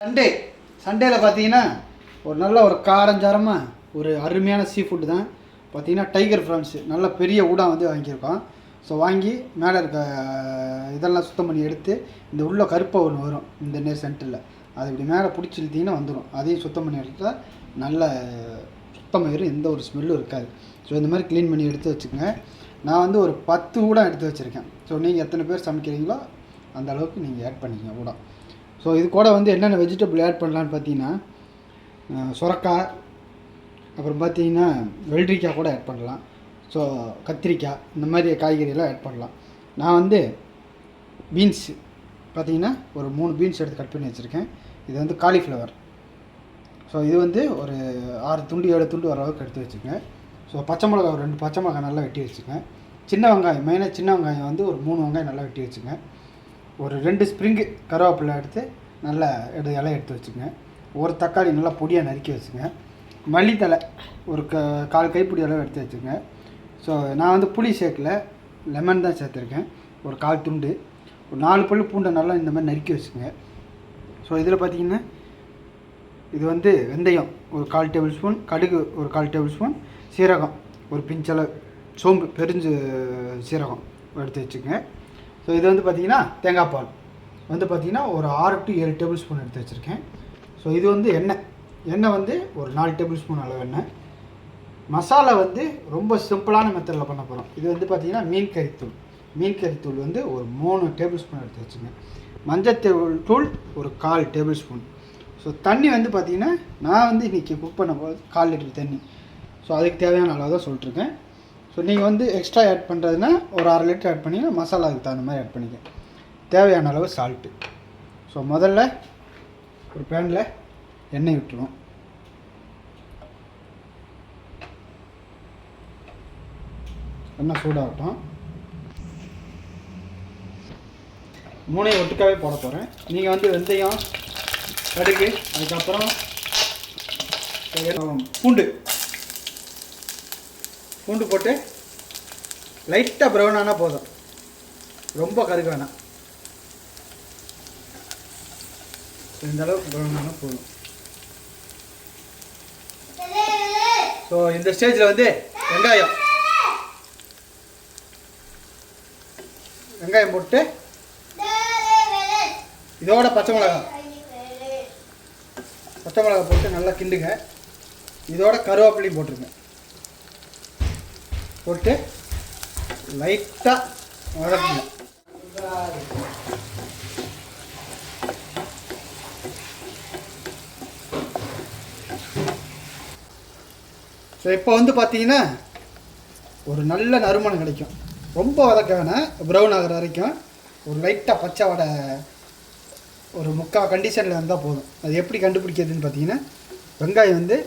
சண்டேயில் பார்த்தீங்கன்னா ஒரு நல்ல ஒரு காரஞ்சாரமாக ஒரு அருமையான சீ ஃபுட்டு தான் பார்த்தீங்கன்னா டைகர் ஃப்ரான்ஸு நல்ல பெரிய ஊடா வந்து வாங்கியிருக்கோம். ஸோ வாங்கி மேலே இருக்க இதெல்லாம் சுத்தம் பண்ணி எடுத்து இந்த உள்ள கருப்பாக ஒன்று வரும் இந்த நேர் சென்டரில் அது இப்படி மேலே பிடிச்சி இழுத்திங்கன்னா வந்துடும். அதையும் சுத்தம் பண்ணி எடுத்தால் நல்ல சுத்தமாயிரும், எந்த ஒரு ஸ்மெல்லும் இருக்காது. ஸோ இந்த மாதிரி க்ளீன் பண்ணி எடுத்து வச்சுக்கோங்க. நான் வந்து ஒரு 10 ஊடம் எடுத்து வச்சுருக்கேன். ஸோ நீங்கள் எத்தனை பேர் சமைக்கிறீங்களோ அந்த அளவுக்கு நீங்கள் ஆட் பண்ணிக்கங்க ஊடம். ஸோ இது கூட வந்து என்னென்ன வெஜிடபிள் ஆட் பண்ணலான்னு பார்த்தீங்கன்னா சுரக்காய், அப்புறம் பார்த்தீங்கன்னா வெள்ளரிக்காய் கூட ஆட் பண்ணலாம். ஸோ கத்திரிக்காய், இந்த மாதிரி காய்கறியெல்லாம் ஆட் பண்ணலாம். நான் வந்து பீன்ஸு பார்த்தீங்கன்னா ஒரு 3 பீன்ஸ் எடுத்து கட் பண்ணி வச்சுருக்கேன். இது வந்து காலிஃப்ளவர். ஸோ இது வந்து ஒரு 6 துண்டு 7 துண்டு வர அளவுக்கு எடுத்து வச்சுக்கோங்க. ஸோ பச்சை மிளகா ஒரு 2 பச்சை மிளகாய் நல்லா வெட்டி வச்சுக்கோங்க. சின்ன வெங்காயம், மெயினாக சின்ன வெங்காயம் வந்து ஒரு 3 வெங்காயம் நல்லா வெட்டி வச்சுக்கோங்க. ஒரு 2 ஸ்ப்ரிங்கு கருவேப்பிலை எடுத்து நல்லா இலை எடுத்து வச்சுக்கோங்க. ஒரு தக்காளி நல்லா பொடியாக நறுக்கி வச்சுங்க. மல்லித்தலை ஒரு 1/4 கைப்பிடி அளவு எடுத்து வச்சுக்கோங்க. ஸோ நான் வந்து புளி சேர்க்கல, லெமன் தான் சேர்த்துருக்கேன். ஒரு 1/4 துண்டு, ஒரு 4 பல் பூண்டை நல்லா இந்த மாதிரி நறுக்கி வச்சுக்கோங்க. ஸோ இதில் பார்த்திங்கன்னா இது வந்து வெந்தயம் ஒரு 1/4 டேபிள் ஸ்பூன், கடுகு ஒரு 1/4 டேபிள் ஸ்பூன், சீரகம் ஒரு பிஞ்சளவு, சோம்பு பெருஞ்சு சீரகம் எடுத்து வச்சுக்கோங்க. ஸோ இது வந்து பார்த்திங்கன்னா தேங்காய் பால் வந்து பார்த்திங்கன்னா ஒரு 6 to 7 டேபிள் ஸ்பூன் எடுத்து வச்சுருக்கேன். ஸோ இது வந்து எண்ணெய் வந்து ஒரு 4 டேபிள் ஸ்பூன் அளவு எண்ணெய். மசாலா வந்து ரொம்ப சிம்பிளான மெத்தடில் பண்ண போகிறோம். இது வந்து பார்த்திங்கன்னா மீன் கறித்தூள் வந்து ஒரு 3 டேபிள் ஸ்பூன் எடுத்து வச்சுங்க. மஞ்சள் தூள் ஒரு 1/4 டேபிள் ஸ்பூன். ஸோ தண்ணி வந்து பார்த்திங்கன்னா நான் வந்து இன்றைக்கி குக் பண்ண போது 1/4 லிட்டர் தண்ணி. ஸோ அதுக்கு தேவையான அளவு தான் சொல்லிட்டுருக்கேன். ஸோ நீங்கள் வந்து எக்ஸ்ட்ரா ஆட் பண்ணுறதுனா ஒரு 1/2 லிட்டர் ஆட் பண்ணிங்கன்னா மசாலாவுக்கு தகுந்த மாதிரி ஆட் பண்ணிக்க. தேவையான அளவு சால்ட்டு. ஸோ முதல்ல ஒரு பேனில் எண்ணெய் விட்டுருவோம். எண்ணெய் சூடாகட்டும். 3 ஒட்டுக்காவே போட போகிறேன். நீங்கள் வந்து வெந்தயம், கடுகு, அதுக்கப்புறம் பூண்டு போட்டு லைட்டாக ப்ரௌன் ஆனால் போதும், ரொம்ப கருக வேணாம். இந்த அளவுக்கு ப்ரௌன் ஆனால் போதும். ஸோ இந்த ஸ்டேஜில் வந்து வெங்காயம் போட்டு இதோட பச்சை மிளகாய் போட்டு நல்லா கிண்டுங்க. இதோட கருவேப்பிலையும் போட்டுருங்க. போட்டு லைட்டாக வதக்குங்க. ஸோ இப்போ வந்து பார்த்தீங்கன்னா ஒரு நல்ல நறுமணம் கிடைக்கும். ரொம்ப வதக்க வேணாம், ப்ரௌன் ஆகிற வரைக்கும் ஒரு லைட்டாக பச்சை வடை ஒரு 3/4 கண்டிஷனில் இருந்தால் போதும். அது எப்படி கண்டுபிடிக்கிறதுன்னு பார்த்தீங்கன்னா வெங்காயம் வந்து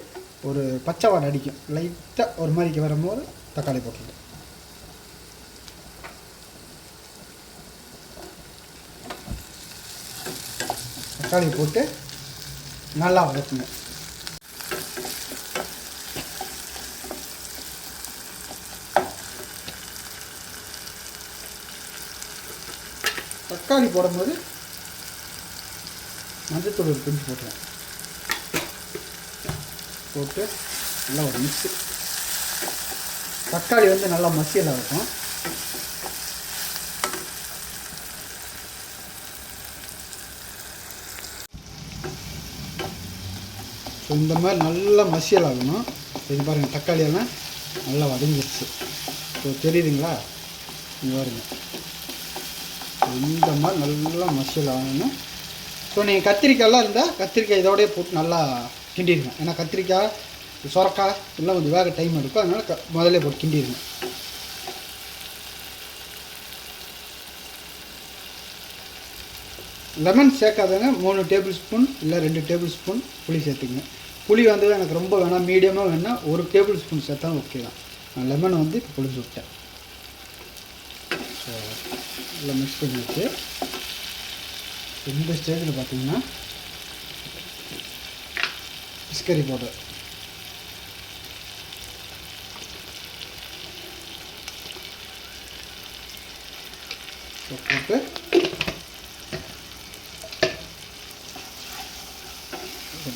ஒரு பச்சை வாடை அடிக்கும், லைட்டாக ஒரு மாதிரிக்கு வரும்போது தக்காளி போட்டுருங்க. தக்காளி போட்டு நல்லா வதக்குங்க. தக்காளி போடும்போது மஞ்சத்தூள் ஒரு பிஞ்சு போட்டுருவேன். போட்டு நல்லா ஒரு மிக்ஸு. தக்காளி வந்து நல்லா மசியலாக இருக்கும். ஸோ இந்த மாதிரி நல்லா மசியல் ஆகணும். இது பாருங்கள், தக்காளியெல்லாம் நல்லா வதங்கிடுச்சு. ஸோ தெரியுதுங்களா? இங்கே பாருங்க, இந்த மாதிரி நல்லா மசியல் ஆகணும். ஸோ நீங்கள் கத்திரிக்காயெல்லாம் இருந்தால் கத்திரிக்காய் இதோடய போட்டு நல்லா கிண்டிடுங்க. ஏன்னா கத்திரிக்காய், சுரக்காய் எல்லாம் கொஞ்சம் வேக டைம் எடுக்கும், அதனால் முதல்ல போட்டு கிண்டிடுங்க. லெமன் சேர்க்காதவங்க 3 டேபிள் ஸ்பூன் இல்லை 2 டேபிள் ஸ்பூன் புளி சேர்த்துக்குங்க. புளி வந்து எனக்கு ரொம்ப வேணாம், மீடியமாக வேணால் 1 டேபிள் ஸ்பூன் சேர்த்தா ஓகே தான். நான் லெமன் வந்து இப்போ புளிஞ்சு விட்டேன். ஸோ நல்லா மிக்ஸ் பண்ணி வச்சு இந்த ஸ்டேஜில் பார்த்தீங்கன்னா ஃபிஷ் கறி பவுடர் போட்டு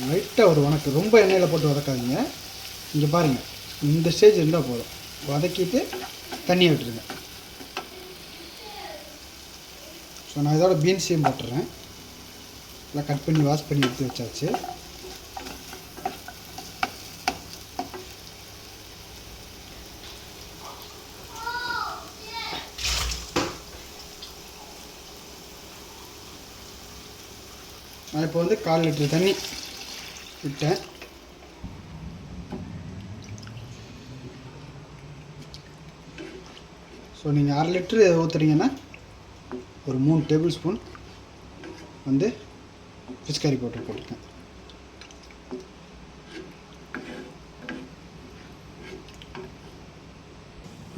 லைட்டாக ஒரு வணக்கு, ரொம்ப எண்ணெயில் போட்டு வதக்காதீங்க. இங்கே பாருங்கள், இந்த ஸ்டேஜ் இருந்தால் போதும். வதக்கிட்டு தண்ணியை விட்டுருங்க. ஸோ நான் இதோட பீன்ஸையும் போட்டுறேன். எல்லாம் கட் பண்ணி வாஷ் பண்ணி எடுத்து வச்சாச்சு. நான் இப்போ வந்து 1/4 லிட்டர் தண்ணி விட்டேன். ஸோ நீங்கள் 1/2 லிட்ரு ஊற்றுறீங்கன்னா ஒரு 3 டேபிள் ஸ்பூன் வந்து ஃபிஷ் கறி பவுடர் போட்டுருக்கேன்.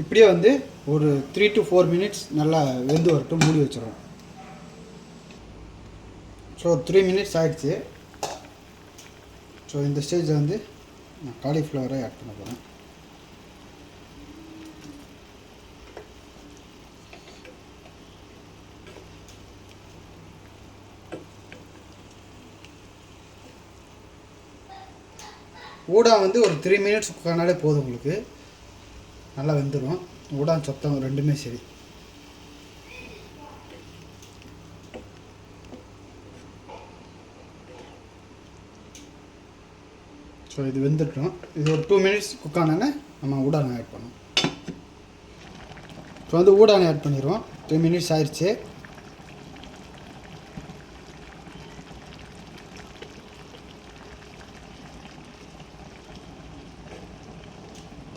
இப்படியே வந்து ஒரு 3 to 4 மினிட்ஸ் நல்லா வெந்து வரட்டும், மூடி வச்சிடுவோம். ஸோ 3 மினிட்ஸ் ஆகிடுச்சு. ஸோ இந்த ஸ்டேஜில் வந்து நான் காலிஃப்ளவரை ஆட் பண்ண போகிறேன். ஊடா வந்து ஒரு 3 மினிட்ஸ் குக் ஆனாலே போதும், உங்களுக்கு நல்லா வெந்துடும். ஊடா சொத்தம் ரெண்டுமே சரி. ஸோ இது வெந்துட்டோம். இது ஒரு 2 மினிட்ஸ் குக் ஆனோன்னே நம்ம ஊடானை ஆட் பண்ணோம். ஸோ வந்து ஊடானை ஆட் பண்ணிடுவோம். 3 மினிட்ஸ் ஆயிடுச்சு.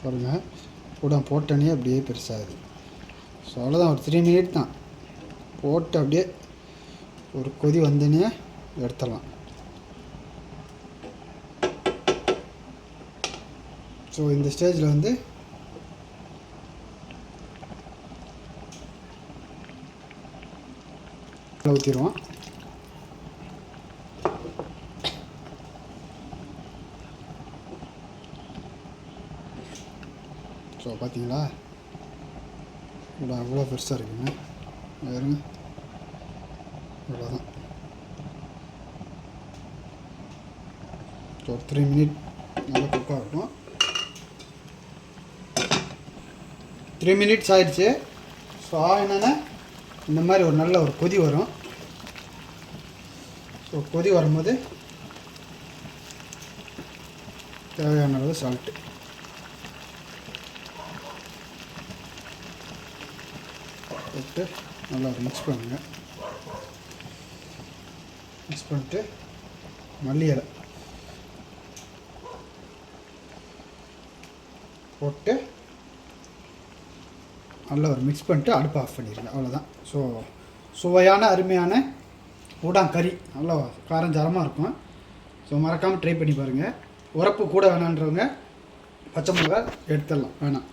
பாருங்கள், ஊடான் போட்டோன்னே அப்படியே பெருசாகுது. ஸோ அவ்வளோதான், ஒரு 3 மினிட் தான் போட்டு அப்படியே ஒரு கொதி வந்தோடனே எடுத்துடலாம். ஸோ இந்த ஸ்டேஜில் வந்து ஊற்றிடுவோம். ஸோ பார்த்தீங்களா, அவ்வளோ பெருசாக இருக்குங்க. வேறுங்க அவ்வளோதான். ஸோ ஒரு 3 மினிட் நல்லா குக் ஆகட்டும். 3 மினிட்ஸ் ஆயிடுச்சு. ஸோ என்னென்னா இந்த மாதிரி ஒரு நல்ல ஒரு கொதி வரும். ஸோ கொதி வரும்போது தேவையான அளவு சால்ட்டு போட்டு நல்லா மிக்ஸ் பண்ணுங்கள். மிக்ஸ் பண்ணிட்டு மல்லி இலை போட்டு நல்லா ஒரு மிக்ஸ் பண்ணிட்டு அடுப்பை ஆஃப் பண்ணிடுங்க. அவ்வளோதான். ஸோ சுவையான அருமையான ஊடான் கறி நல்லா காரஞ்சாரமாக இருக்கும். ஸோ மறக்காமல் ட்ரை பண்ணி பாருங்கள். உரப்பு கூட வேணான்றவங்க பச்சை மிளகாய் எடுத்துடலாம், வேணாம்.